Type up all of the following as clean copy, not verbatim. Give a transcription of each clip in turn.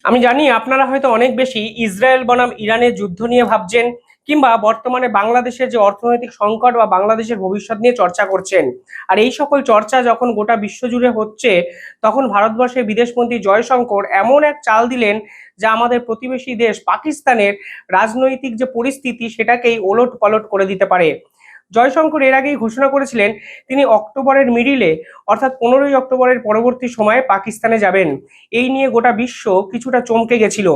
আমি জানি আপনারা হয়তো অনেক বেশি ইসরায়েল বনাম ইরানের যুদ্ধ নিয়ে ভাবছেন, কিংবা বর্তমানে বাংলাদেশের যে অর্থনৈতিক সংকট বা বাংলাদেশের ভবিষ্যৎ নিয়ে চর্চা করছেন। আর এই সকল চর্চা যখন গোটা বিশ্বজুড়ে হচ্ছে, তখন ভারতবর্ষের বিদেশমন্ত্রী জয়শঙ্কর এমন এক চাল দিলেন, যা আমাদের প্রতিবেশী দেশ পাকিস্তানের রাজনৈতিক যে পরিস্থিতি সেটাকেই ওলট পালট করে দিতে পারে। জয়শঙ্কর এর আগেই ঘোষণা করেছিলেন তিনি অক্টোবরের মিডিলে, অর্থাৎ 15ই অক্টোবরের পরবর্তী সময়ে পাকিস্তানে যাবেন। এই নিয়ে গোটা বিশ্ব কিছুটা চমকে গেছিল।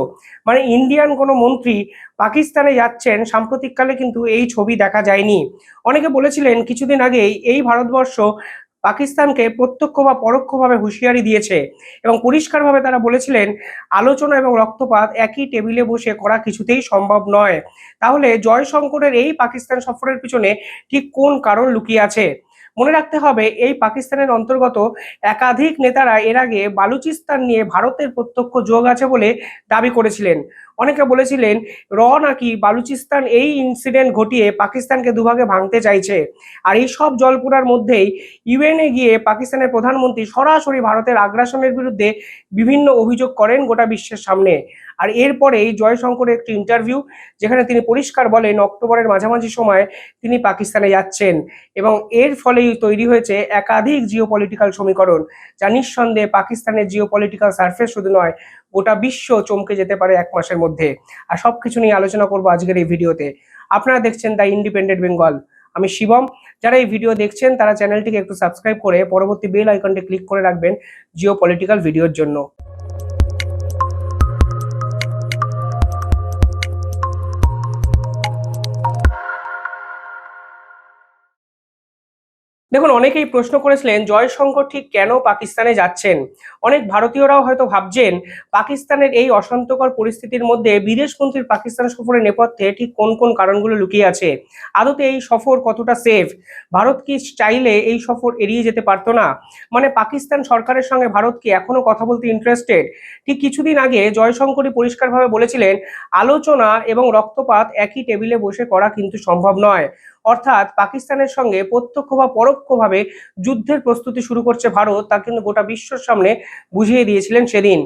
মানে ইন্ডিয়ান কোনো মন্ত্রী পাকিস্তানে যাচ্ছেন, সাম্প্রতিককালে কিন্তু এই ছবি দেখা যায়নি। অনেকে বলেছিলেন কিছুদিন আগেই এই ভারতবর্ষ পাকিস্তানকে প্রত্যক্ষ বা পরোক্ষভাবে হুঁশিয়ারি দিয়েছে, এবং পরিষ্কারভাবে তারা বলেছিলেন আলোচনা এবং রক্তপাত একই টেবিলে বসে করা কিছুতেই সম্ভব নয়। তাহলে জয়শঙ্করের এই পাকিস্তান সফরের পিছনে ঠিক কোন কারণ লুকিয়ে আছে? মনে রাখতে হবে, এই পাকিস্তানের অন্তর্গত একাধিক নেতারা এর আগে বালুচিস্তান নিয়ে ভারতের প্রত্যক্ষ যোগ আছে বলে দাবি করেছিলেন। অনেকে বলেছিলেন নাকি বালুচিস্তান এই ইনসিডেন্ট ঘটিয়ে পাকিস্তানকে দুভাগে ভাঙতে চাইছে। আর এই সব জল্পনার মধ্যেই ইউএনএ গিয়ে পাকিস্তানের প্রধানমন্ত্রী সরাসরি ভারতের আগ্রাসনের বিরুদ্ধে বিভিন্ন অভিযোগ করেন গোটা বিশ্বের সামনে। আর এরপরেই জয়শঙ্করের একটি ইন্টারভিউ, যেখানে তিনি পরিষ্কার বলেন অক্টোবরের মাঝামাঝি সময় তিনি পাকিস্তানে যাচ্ছেন, এবং এর ফলেই তৈরি হয়েছে একাধিক জিওপলিটিক্যাল সমীকরণ, যা নিঃসন্দেহে পাকিস্তানের জিওপলিটিক্যাল সারফেস শুধু নয়, গোটা বিশ্ব চমকে যেতে পারে এক মাসের মধ্যে। আর সবকিছু নিয়ে আলোচনা করবো আজকের এই ভিডিওতে। আপনারা দেখছেন দ্য ইন্ডিপেন্ডেন্ট বেঙ্গল, আমি শিবম। যারা এই ভিডিও দেখছেন তারা চ্যানেলটিকে একটু সাবস্ক্রাইব করে পরবর্তী বেল আইকনটি ক্লিক করে রাখবেন জিওপলিটিক্যাল ভিডিওর জন্য। দেখুন, অনেকেই প্রশ্ন করেছিলেন জয়শঙ্কর ঠিক কেন পাকিস্তানে যাচ্ছেন। অনেক ভারতীয়রাও হয়তো ভাবছেন পাকিস্তানের এই অশান্তকর পরিস্থিতির মধ্যে বিদেশমন্ত্রীর পাকিস্তান সফরের নেপথ্যে ঠিক কোন কোন কারণগুলো লুকিয়ে আছে। আদতে এই সফর কতটা সেফ? ভারত কি চাইলে এই সফর এড়িয়ে যেতে পারতো না? মানে পাকিস্তান সরকারের সঙ্গে ভারত কি এখনো কথা বলতে ইন্টারেস্টেড? ঠিক কিছুদিন আগে জয়শঙ্করই পরিষ্কারভাবে বলেছিলেন আলোচনা এবং রক্তপাত একই টেবিলে বসে করা কিন্তু সম্ভব নয়। অর্থাৎ পাকিস্তানের সঙ্গে প্রত্যক্ষ বা পরোক্ষভাবে যুদ্ধের প্রস্তুতি শুরু করছে ভারত, তা কিন্তু গোটা বিশ্বর সামনে বুঝিয়ে দিয়েছিলেন সেদিন।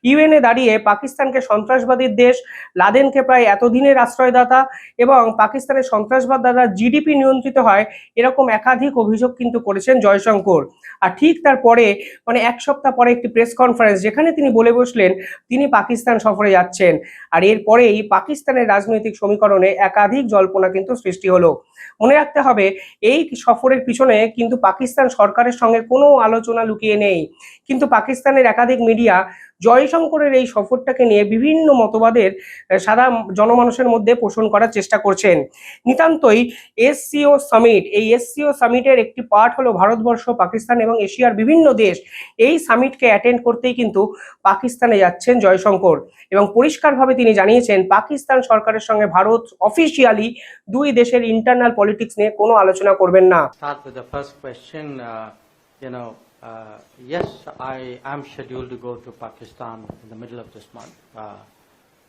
ইউএনএ দাঁড়িয়ে পাকিস্তানকে সন্ত্রাসবাদীর দেশ, লাদেনকে প্রায় এতদিনের আশ্রয়দাতা, এবং পাকিস্তানের সন্ত্রাসবাদ দ্বারা জিডিপি নিয়ন্ত্রিত হয়, এরকম একাধিক অভিযোগ কিন্তু করেছেন জয়শঙ্কর। আর ঠিক তারপরে, মানে এক সপ্তাহ পরে একটি প্রেস কনফারেন্স, যেখানে তিনি বলে বসলেন তিনি পাকিস্তান সফরে যাচ্ছেন। আর এরপরেই পাকিস্তানের রাজনৈতিক সমীকরণে একাধিক জল্পনা কিন্তু সৃষ্টি হলো। মনে রাখতে হবে, এই সফরের পিছনে কিন্তু পাকিস্তান সরকারের সঙ্গে কোনো আলোচনা লুকিয়ে নেই। কিন্তু পাকিস্তানের একাধিক মিডিয়া জয়শঙ্করের এই সফরটাকে নিয়ে বিভিন্ন মতবাদের সাধারণ জনমানুষের মধ্যে পোষণ করার চেষ্টা করছেন। নিতান্তই এসসিও সামিট, এই এসসিও সামিটের একটি পার্ট হলো ভারতবর্ষ, পাকিস্তান এবং এশিয়ার বিভিন্ন দেশ। এই সামিটকে অ্যাটেন্ড করতেই কিন্তু পাকিস্তানে যাচ্ছেন জয়শঙ্কর, এবং পরিষ্কারভাবে তিনি জানিয়েছেন পাকিস্তান সরকারের সঙ্গে ভারত অফিসিয়ালি দুই দেশের ইন্টারনাল পলিটিক্স নিয়ে কোনো আলোচনা করবেন না। Start with the first question. Yes, I am scheduled to go to Pakistan in the middle of this month,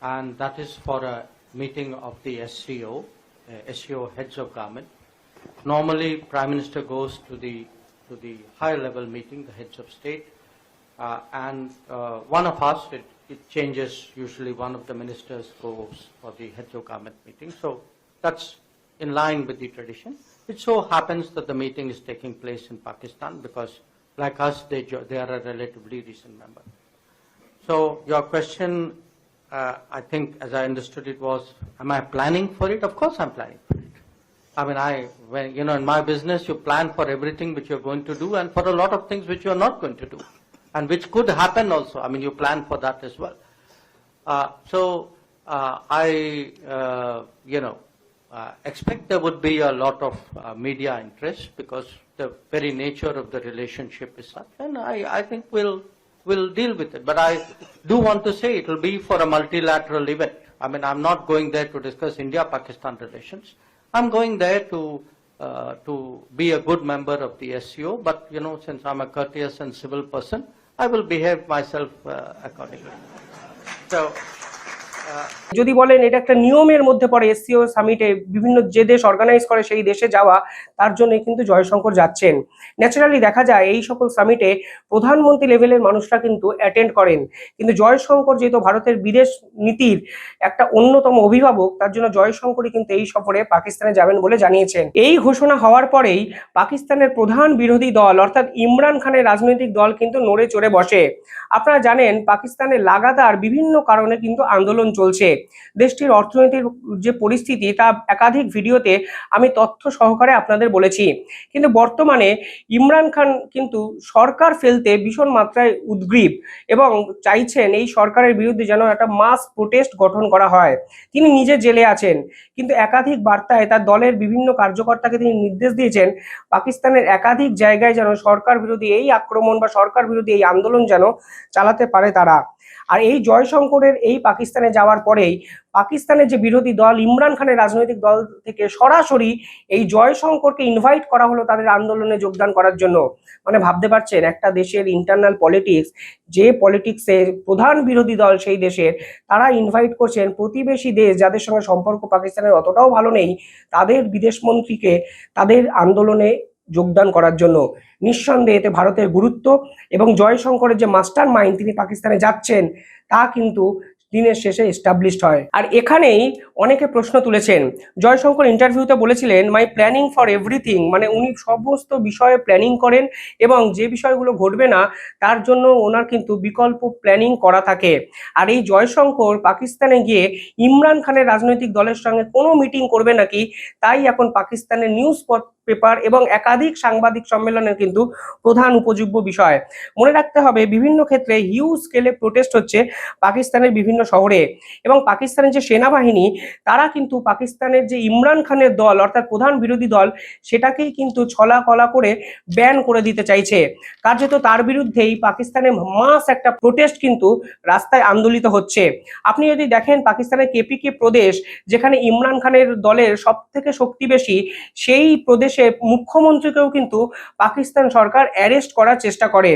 and that is for a meeting of the SCO heads of government. Normally, Prime Minister goes to the higher level meeting, the heads of state, and one of us, it changes. Usually, one of the ministers goes for the heads of government meeting. So that's in line with the tradition. It so happens that the meeting is taking place in Pakistan because, like us, they are a relatively recent member. So your question, I think, as I understood it, was, am I planning for it? Of course I'm planning for it. I mean, when in my business, you plan for everything which you're going to do and for a lot of things which you're not going to do and which could happen also. I mean, you plan for that as well. Expect there would be a lot of media interest because the very nature of the relationship is such, and I think we'll deal with it. But I do want to say it will be for a multilateral event. I mean, I'm not going there to discuss India-Pakistan relations. I'm going there to be a good member of the SCO, but since I'm a courteous and civil person, I will behave myself accordingly. So যদি বলেন এটা একটা নিয়মের মধ্যে পড়ে, SCO সামিটে বিভিন্ন যে দেশ অর্গানাইজ করে সেই দেশে যাওয়া, তার জন্য কিন্তু জয়শঙ্কর যাচ্ছেন। ন্যাচারালি দেখা যায় এই সকল সামিটে প্রধানমন্ত্রী লেভেলের মানুষরা কিন্তু অ্যাটেন্ড করেন, কিন্তু জয়শঙ্কর যেহেতু ভারতের বিদেশ নীতির একটা অন্যতম অভিভাবক, তার জন্য জয়শঙ্করই কিন্তু এই সফরে পাকিস্তানে যাবেন বলে জানিয়েছেন। এই ঘোষণা হওয়ার পরেই পাকিস্তানের প্রধান বিরোধী দল অর্থাৎ ইমরান খানের রাজনৈতিক দল কিন্তু নড়ে চড়ে বসে। আপনারা জানেন পাকিস্তানে লাগাতার বিভিন্ন কারণে কিন্তু আন্দোলন চলছে। দেশটির অর্থনীতির যে পরিস্থিতি তা একাধিক ভিডিওতে আমি তথ্য সহকারে আপনাদের বলেছি, কিন্তু বর্তমানে ইমরান খান কিন্তু সরকার ফেলতে ভীষণ মাত্রায় উদ্গ্রীব এবং চাইছেন এই সরকারের বিরুদ্ধে যেন একটা মাস প্রোটেস্ট গঠন করা হয়। তিনি নিজে জেলে আছেন, কিন্তু একাধিক বার্তায় তার দলের বিভিন্ন কার্যকর্তাকে তিনি নির্দেশ দিয়েছেন পাকিস্তানের একাধিক জায়গায় যেন সরকার বিরোধী এই আক্রমণ বা সরকার বিরোধী এই আন্দোলন যেন চালাতে পারে তারা। আর এই জয়শঙ্করের এই পাকিস্তানে যাওয়ার পরেই পাকিস্তানের যে বিরোধী দল ইমরান খানের রাজনৈতিক দল থেকে সরাসরি এই জয়শঙ্করকে ইনভাইট করা হলো তাদের আন্দোলনে যোগদান করার জন্য। মানে ভাবতে পারছেন একটা দেশের ইন্টারনাল পলিটিক্স, যে পলিটিক্সের প্রধান বিরোধী দল সেই দেশের, তারা ইনভাইট করছেন প্রতিবেশী দেশ যাদের সঙ্গে সম্পর্ক পাকিস্তানের অতটাও ভালো নেই তাদের বিদেশমন্ত্রীকে তাদের আন্দোলনে যোগদান করার জন্য। নিঃসন্দেহে এতে ভারতের গুরুত্ব এবং জয়শঙ্করের যে মাস্টার মাইন্ড তিনি পাকিস্তানে যাচ্ছেন তা কিন্তু দিনের শেষে এস্টাবলিশড হয়। আর এখানেই অনেকে প্রশ্ন তুলেছেন, জয়শঙ্কর ইন্টারভিউতে বলেছিলেন মাই প্ল্যানিং ফর এভরিথিং, মানে উনি সমস্ত বিষয়ে প্ল্যানিং করেন এবং যে বিষয়গুলো ঘটবে না তার জন্য ওনার কিন্তু বিকল্প প্ল্যানিং করা থাকে। আর এই জয়শঙ্কর পাকিস্তানে গিয়ে ইমরান খানের রাজনৈতিক দলের সঙ্গে কোনো মিটিং করবে নাকি, তাই এখন পাকিস্তানের নিউজ পেপার এবং একাধিক সাংবাদিক সম্মেলনের কিন্তু প্রধান উপযোগ্য বিষয়। মনে রাখতে হবে বিভিন্ন ক্ষেত্রে হিউজ স্কেলে প্রোটেস্ট হচ্ছে পাকিস্তানের বিভিন্ন শহরে, এবং পাকিস্তানের যে সেনাবাহিনী তারা কিন্তু পাকিস্তানের যে ইমরান খানের দল অর্থাৎ প্রধান বিরোধী দল সেটাকেই কিন্তু ছলা কলা করে ব্যান করে দিতে চাইছে। কার্যত তার বিরুদ্ধেই পাকিস্তানে মাস একটা প্রোটেস্ট কিন্তু রাস্তায় আন্দোলিত হচ্ছে। আপনি যদি দেখেন পাকিস্তানের কেপিকে প্রদেশ, যেখানে ইমরান খানের দলের সব থেকে শক্তি বেশি, সেই প্রদেশে মুখ্যমন্ত্রীকেও কিন্তু পাকিস্তান সরকার অ্যারেস্ট করার চেষ্টা করে,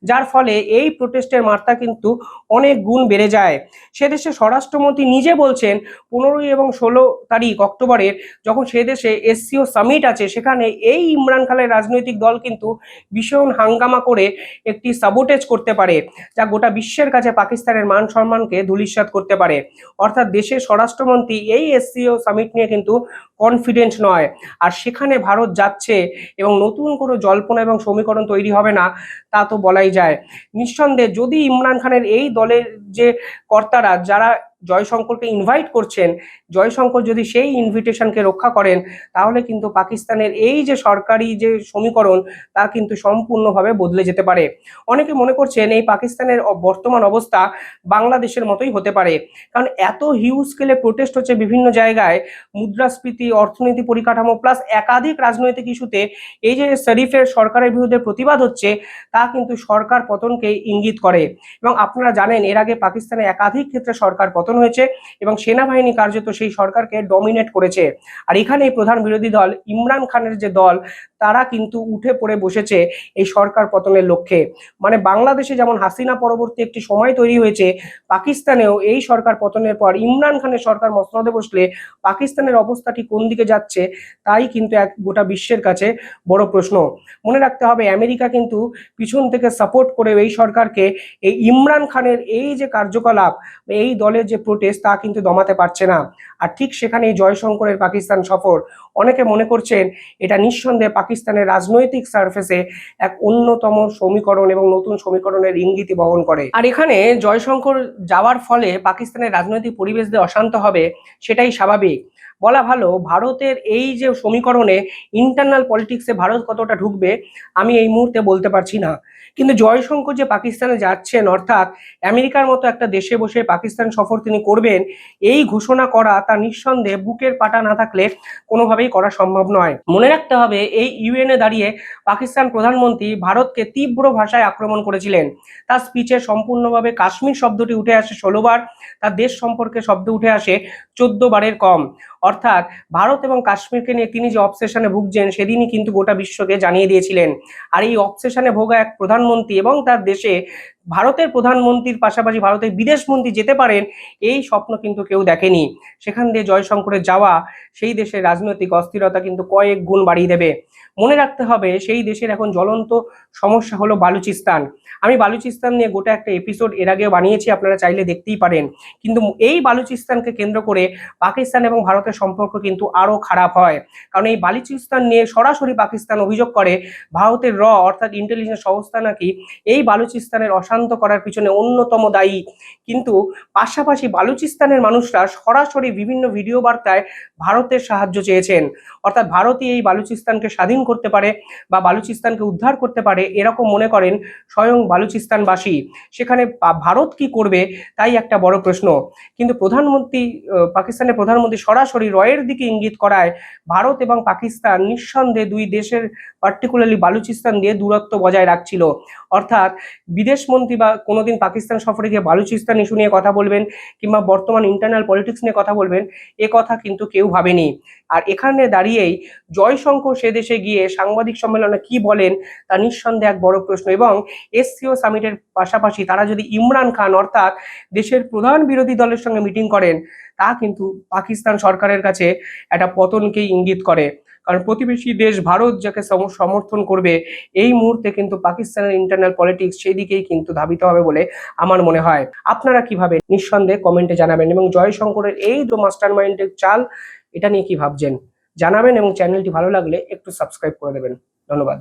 যার ফলে এই প্রোটেস্টের মাত্রা কিন্তু অনেক গুণ বেড়ে যায়। সে দেশে স্বরাষ্ট্রমন্ত্রী নিজে বলছেন 15 এবং 16 তারিখ অক্টোবরের যখন সে দেশে এসসিও সামিট আছে সেখানে এই ইমরান খানের রাজনৈতিক দল কিন্তু ভীষণ হাঙ্গামা করে একটি সাবোটেজ করতে পারে, যা গোটা বিশ্বের কাছে পাকিস্তানের মান সম্মানকে ধূলিসাৎ করতে পারে। অর্থাৎ দেশের স্বরাষ্ট্রমন্ত্রী এই এসসিও সামিট নিয়ে কিন্তু কনফিডেন্ট নয়। আর সেখানে ভারত যাচ্ছে এবং নতুন কোনো জল্পনা এবং সমীকরণ তৈরি হবে না তা তো বলাই যায়। নিঃসন্দেহে যদি ইমরান খানের এই দলের যে কর্তারা যারা জয়শঙ্করকে ইনভাইট করছেন, জয়শঙ্কর যদি সেই ইনভিটেশনকে রক্ষা করেন তাহলে কিন্তু পাকিস্তানের এই যে সরকারি যে সমীকরণ তা কিন্তু সম্পূর্ণভাবে বদলে যেতে পারে। অনেকে মনে করছেন এই পাকিস্তানের বর্তমান অবস্থা বাংলাদেশের মতোই হতে পারে, কারণ এত হিউজ স্কেলে প্রোটেস্ট হচ্ছে বিভিন্ন জায়গায়, মুদ্রাস্ফীতি, অর্থনীতি পরিকাঠামো প্লাস একাধিক রাজনৈতিক ইস্যুতে এই যে শরীফের সরকারের বিরুদ্ধে প্রতিবাদ হচ্ছে তা কিন্তু সরকার পতনকে ইঙ্গিত করে। এবং আপনারা জানেন এর আগে পাকিস্তানে একাধিক ক্ষেত্রে সরকার পতন হয়েছে এবং সেনাবাহিনী কার্যত সেই সরকারকে ডমিনেট করেছে। আর এখানে প্রধান বিরোধী দল ইমরান খানের যে দল তারা কিন্তু উঠে পড়ে বসেছে এই সরকার পতনের লক্ষ্যে। মানে বাংলাদেশে যেমন হাসিনা পরবর্তী একটি সময় তৈরি হয়েছে, পাকিস্তানেও এই সরকার পতনের পর ইমরান খানের সরকার মসনদে বসলে পাকিস্তানের অবস্থাটি কোন দিকে যাচ্ছে তাই কিন্তু এক গোটা বিশ্বের কাছে বড় প্রশ্ন। মনে রাখতে হবে আমেরিকা কিন্তু পিছন থেকে সাপোর্ট করে এই সরকারকে এই ইমরান খানের এই যে কার্যকলাপ, এই দলের যে প্রোটেস্ট তা কিন্তু দমাতে পারছে না। আর ঠিক সেখানেই জয়শঙ্করের পাকিস্তান সফর, অনেকে মনে করছেন এটা নিঃসন্দেহে পাকিস্তানের রাজনৈতিক সারফেসে এক অন্যতম সমীকরণ এবং নতুন সমীকরণের ইঙ্গিতই বহন করে। আর এখানে জয়শঙ্কর যাওয়ার ফলে পাকিস্তানের রাজনৈতিক পরিবেশ যে অশান্ত হবে সেটাই স্বাভাবিক। বলা ভালো ভারতের এই যে সমীকরণে ইন্টারনাল পলিটিক্সে ভারত কতটা ঢুকবে আমি এই মুহূর্তে বলতে পারছি না, কিন্তু জয়শঙ্কর যে পাকিস্তানে যাচ্ছেন অর্থাৎ আমেরিকার মতো একটা দেশে বসে পাকিস্তান সফর তিনি করবেন, এই ঘোষণা করা তা নিঃসন্দেহে বুকের পাটা না থাকলে কোনোভাবেই করা সম্ভব নয়। মনে রাখতে হবে এই ইউএনএ দাঁড়িয়ে পাকিস্তান প্রধানমন্ত্রী ভারতকে তীব্র ভাষায় আক্রমণ করেছিলেন। তার স্পিচে সম্পূর্ণভাবে কাশ্মীর শব্দটি উঠে আসে 16 বার, তার দেশ সম্পর্কে শব্দ উঠে আসে 14 বারের কম। অর্থাৎ ভারত এবং কাশ্মীরকে নিয়ে তিনি যে অবসেশনে ভুগছেন সেদিনই কিন্তু গোটা বিশ্বকে জানিয়ে দিয়েছিলেন। আর এই অবসেশনে ভোগা এক প্রধানমন্ত্রী এবং তার দেশে ভারতের প্রধানমন্ত্রীর পাশাপাশি ভারতের বিদেশ মন্ত্রী যেতে পারেন, এই স্বপ্ন কিন্তু কেউ দেখেনি। সেখান দিয়ে জয়শঙ্করের যাওয়া সেই দেশের রাজনৈতিক অস্থিরতা কিন্তু কয়েক গুণ বাড়িয়ে দেবে। মনে রাখতে হবে সেই দেশের এখন জ্বলন্ত সমস্যা হলো বালুচিস্তান। আমি বালুচিস্তান নিয়ে গোটা একটা এপিসোড এর আগেও বানিয়েছি, আপনারা চাইলে দেখতেই পারেন। কিন্তু এই বালুচিস্তানকে কেন্দ্র করে পাকিস্তান এবং ভারতের সম্পর্ক কিন্তু আরো খারাপ হয়। কারণ এই বালুচিস্তান নিয়ে সরাসরি পাকিস্তান অভিযোগ করে ভারতের অর্থাৎ ইন্টেলিজেন্স সংস্থা নাকি এই বালুচিস্তানের অশান্ত করার পিছনে অন্যতম দায়ী। কিন্তু পাশাপাশি বালুচিস্তানের মানুষরা সরাসরি বিভিন্ন ভিডিও বার্তায় ভারতের সাহায্য চেয়েছেন, অর্থাৎ ভারতই এই বালুচিস্তানকে স্বাধীন করতে পারে বা বালুচিস্তানকে উদ্ধার করতে পারে এরকম মনে করেন স্বয়ং বালুচিস্তানবাসী। সেখানে ভারত কি করবে তাই একটা বড় প্রশ্ন। কিন্তু পাকিস্তানের প্রধানমন্ত্রী সরাসরি এর দিকে ইঙ্গিত করায় ভারত এবং পাকিস্তান নিঃসন্দেহে দুই দেশের পার্টিকুলারলি বালুচিস্তান দিয়ে দূরত্ব বজায় রাখছিল। অর্থাৎ বিদেশ মন্ত্রী বা কোনোদিন পাকিস্তান সফরে গিয়ে বালুচিস্তান ইস্যু নিয়ে কথা বলবেন কিংবা বর্তমান ইন্টারনাল পলিটিক্স নিয়ে কথা বলবেন, এ কথা কিন্তু কেউ ভাবেনি। আর এখানে দাঁড়িয়েই জয়শঙ্কর সে দেশে গিয়ে সাংবাদিক সম্মেলনে কি বলেন তা নিঃসন্দেহে এক বড় প্রশ্ন। এবং এসসিও সামিটের পাশাপাশি তারা যদি ইমরান খান অর্থাৎ দেশের প্রধান বিরোধী দলের সঙ্গে মিটিং করেন, তা কিন্তু পাকিস্তান সরকারের কাছে একটা পতনকেই ইঙ্গিত করে। কারণ প্রতিবেশী দেশ ভারত যাকে সমর্থন করবে, এই মুহূর্তে কিন্তু পাকিস্তানের ইন্টারনাল পলিটিক্স সেই দিকেই কিন্তু ধাবিত হবে বলে আমার মনে হয়। আপনারা কিভাবে নিঃসন্দেহে কমেন্টে জানাবেন, এবং জয়শঙ্করের এই মাস্টার মাইন্ডের চাল এটা নিয়ে কি ভাবছেন জানাবেন, এবং চ্যানেলটি ভালো লাগলে একটু সাবস্ক্রাইব করে দেবেন। ধন্যবাদ।